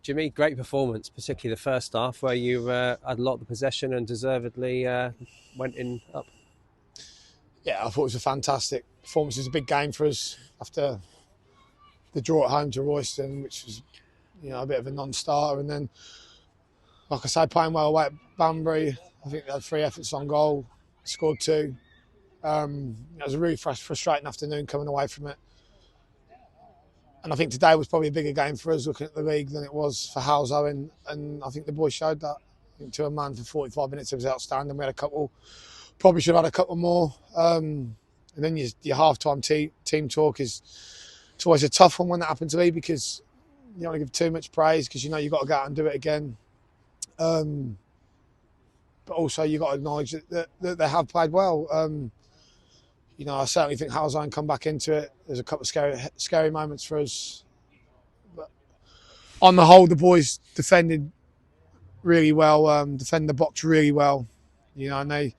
Jimmy, great performance, particularly the first half, where you had a lot of the possession and deservedly went in up. Yeah, I thought it was a fantastic performance. It was a big game for us after the draw at home to Royston, which was, a bit of a non-starter. And then, like I say, playing well away at Banbury. I think they had 3 efforts on goal, scored 2. It was a really frustrating afternoon coming away from it. And I think today was probably a bigger game for us looking at the league than it was for Halesowen. And I think the boys showed that. I think to a man for 45 minutes, it was outstanding. We had a couple, probably should have had a couple more. And then your half-time team talk it's always a tough one when that happens to me, because you don't want to give too much praise because you've got to go out and do it again. But also you've got to acknowledge that they have played well. I certainly think Halesowen come back into it. There's a couple of scary moments for us. But on the whole, the boys defended really well, defended the box really well. And they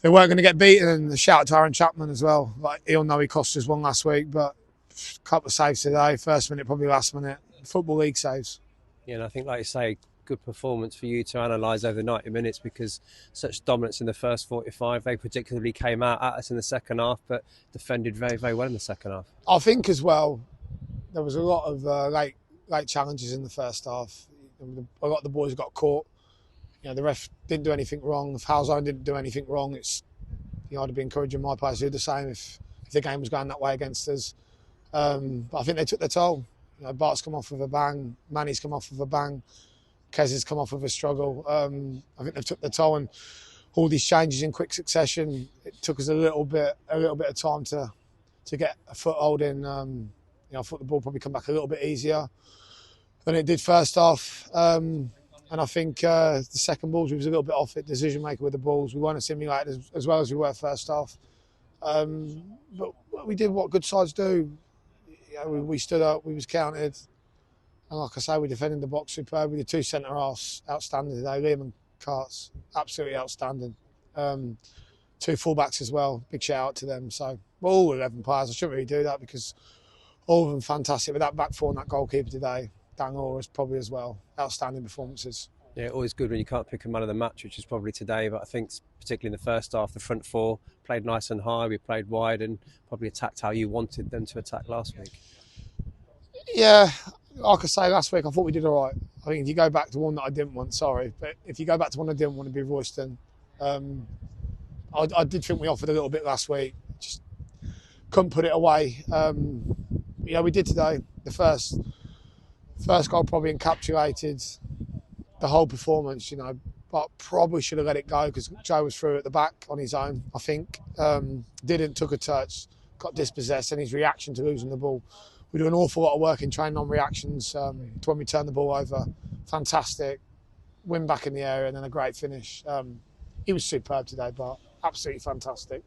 weren't going to get beaten. And a shout out to Aaron Chapman as well. Like, he'll know he cost us one last week, but a couple of saves today. First minute, probably last minute. Football League saves. Yeah, and I think, like you say, good performance for you to analyse over the 90 minutes, because such dominance in the first 45. They particularly came out at us in the second half, but defended very, very well in the second half. I think as well, there was a lot of late challenges in the first half. A lot of the boys got caught. The ref didn't do anything wrong. If Halesowen didn't do anything wrong, I'd be encouraging my players to do the same if the game was going that way against us. But I think they took their toll. Bart's come off with a bang. Manny's come off with a bang. Kez has come off with a struggle. I think they've took their toll, and all these changes in quick succession. It took us a little bit of time to get a foothold in. I thought the ball probably come back a little bit easier than it did first half. And I think the second balls, we was a little bit off it, decision maker with the balls. We weren't simulated as well as we were first half. But we did what good sides do. We stood up, we was counted. And like I say, we defended the box superb. We did 2 centre-halves outstanding today. Liam and Carts, absolutely outstanding. 2 full-backs as well. Big shout out to them. So, we're all 11 players. I shouldn't really do that because all of them fantastic. But that back four and that goalkeeper today, 𝗟𝗓𝗧, is probably as well. Outstanding performances. Yeah, always good when you can't pick a man of the match, which is probably today. But I think particularly in the first half, the front four played nice and high. We played wide and probably attacked how you wanted them to attack last week. Yeah, like I say, last week I thought we did all right. I think if you go back to one that I didn't want, but if you go back to one I didn't want to be Royston, I did think we offered a little bit last week, just couldn't put it away. We did today. The first goal probably encapsulated the whole performance, but probably should have let it go because Joe was through at the back on his own, I think. Took a touch, got dispossessed, and his reaction to losing the ball. We do an awful lot of work in training on reactions to when we turn the ball over. Fantastic. Win back in the area and then a great finish. He was superb today, but absolutely fantastic.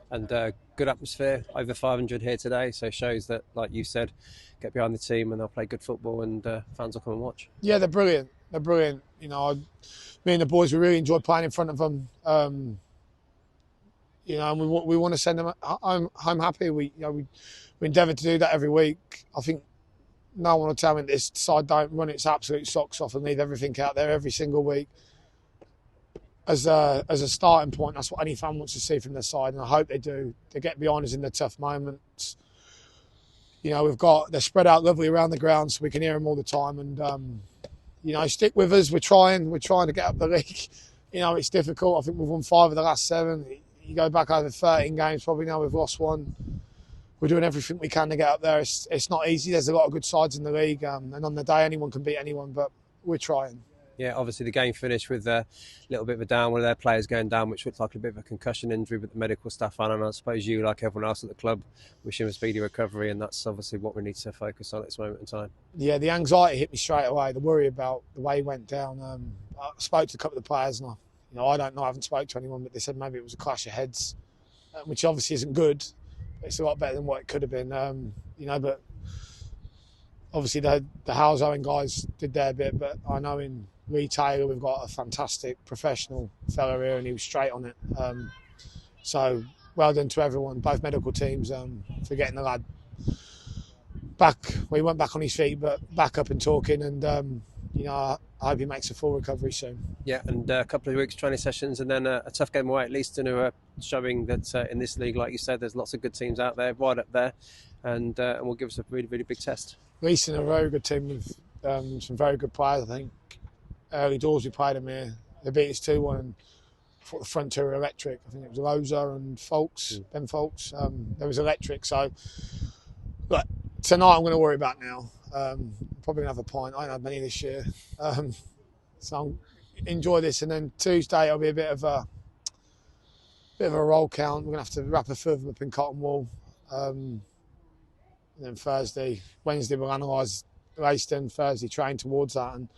And good atmosphere, over 500 here today. So it shows that, like you said, get behind the team and they'll play good football and fans will come and watch. Yeah, they're brilliant. They're brilliant. Me and the boys, we really enjoy playing in front of them. And we want to send them home happy. We endeavour to do that every week. I think no one will tell me this side don't run its absolute socks off and leave everything out there every single week. As a starting point, that's what any fan wants to see from their side, and I hope they do. They get behind us in the tough moments. They're spread out lovely around the ground so we can hear them all the time, and stick with us. We're trying to get up the league. It's difficult. I think we've won 5 of the last 7. You go back over 13 games, probably now we've lost 1. We're doing everything we can to get up there. It's not easy. There's a lot of good sides in the league, and on the day anyone can beat anyone, but we're trying. Yeah, obviously the game finished with a little bit of a down, one of their players going down, which looked like a bit of a concussion injury, but the medical staff and I suppose you, like everyone else at the club, wish him a speedy recovery, and that's obviously what we need to focus on at this moment in time. Yeah, the anxiety hit me straight away, the worry about the way he went down. I spoke to a couple of the players, and I don't know, I haven't spoken to anyone, but they said maybe it was a clash of heads, which obviously isn't good. It's a lot better than what it could have been, but obviously the Halesowen guys did their bit, but I know in 𝗍𝗡𝗨 we've got a fantastic professional fella here and he was straight on it. So well done to everyone, both medical teams, for getting the lad he went back on his feet, but back up and talking, and you know, I hope he makes a full recovery soon. Yeah, and a couple of weeks training sessions, and then a tough game away at least, and showing that in this league, like you said, there's lots of good teams out there, right up there, and will give us a really, really big test. Leeds are a very good team with some very good players. I think early doors we played them here. They beat us 2-1, and I thought the front two were electric. I think it was Aloza and Ben Folks. There was electric. So, look, tonight I'm going to worry about now. Probably going to have a pint. I ain't had many this year. So I'll enjoy this, and then Tuesday it'll be a bit of a roll count. We're going to have to wrap a further up in cotton wool. And then Wednesday we'll analyse Leiston. Thursday train towards that, and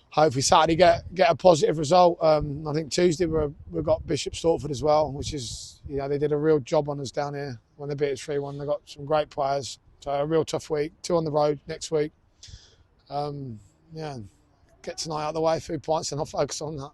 hopefully Saturday get a positive result. I think Tuesday we've got Bishop Stortford as well, which is, you know, they did a real job on us down here when they beat us 3-1. They got some great players. So a real tough week. 2 on the road next week. Yeah, get tonight out of the way, 3 points, and I'll focus on that.